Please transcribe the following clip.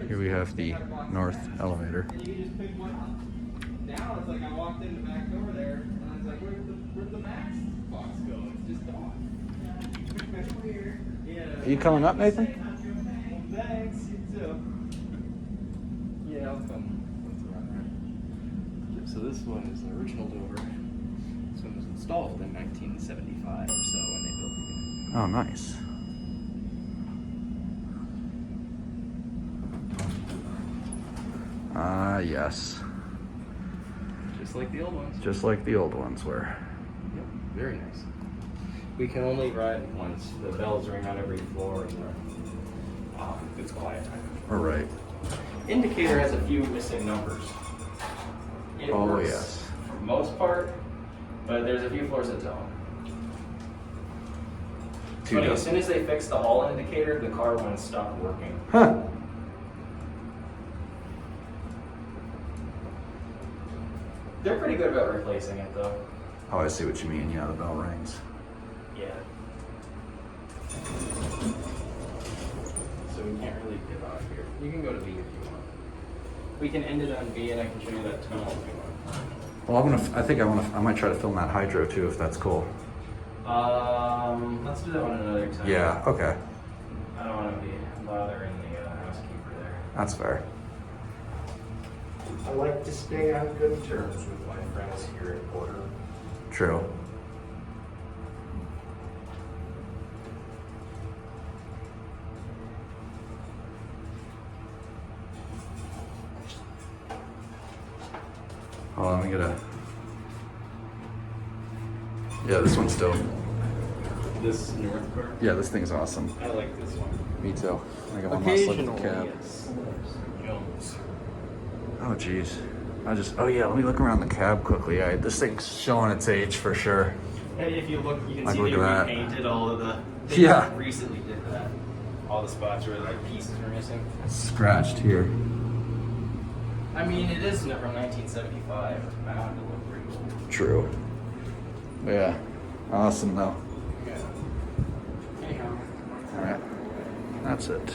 Here we have the north elevator. And you just pick one up. Now it's like I walked in the back door there, and I was like, where'd the Max box go? It's just gone. Weird. Yeah. Are you coming up, Nathan? Well, thanks. You too. Yeah, I'll come. Let's run there. So this one is an original door. This one was installed in 1975 or so when they built it. Oh, nice. Ah, yes. Just like the old ones. Just like the old ones were. Yep, very nice. We can only ride once. The bells ring on every floor, and it's quiet time. All right. Indicator has a few missing numbers. It Oh, works yes. for the most part, but there's a few floors that don't. Funny, as soon as they fixed the hall indicator, the car one stopped working. Huh. They're pretty good about replacing it, though. Oh, I see what you mean. Yeah, the bell rings. Yeah. So we can't really get off here. You can go to B if you want. We can end it on B, and I can show you that tunnel if you want. Well, I might try to film that hydro too, if that's cool. Let's do that one another time. Yeah, okay. I don't want to be bothering the housekeeper there. That's fair. I like to stay on good terms with my friends here at Porter. True. Oh, let me get a... Yeah, this one's dope. This north car? Yeah, this thing's awesome. I like this one. Me too. I got one last look at the Occasionally, cab. yes. Jones. Oh, geez. Oh yeah, let me look around the cab quickly. This thing's showing its age for sure. And if you look, you can Like, see look they at that. repainted all of the... They Yeah. recently did that. All the spots where like pieces were missing. It's scratched here. I mean, it is from 1975. I want to look pretty old. True. Yeah. Awesome though. Yeah. Anyhow. All right. That's it.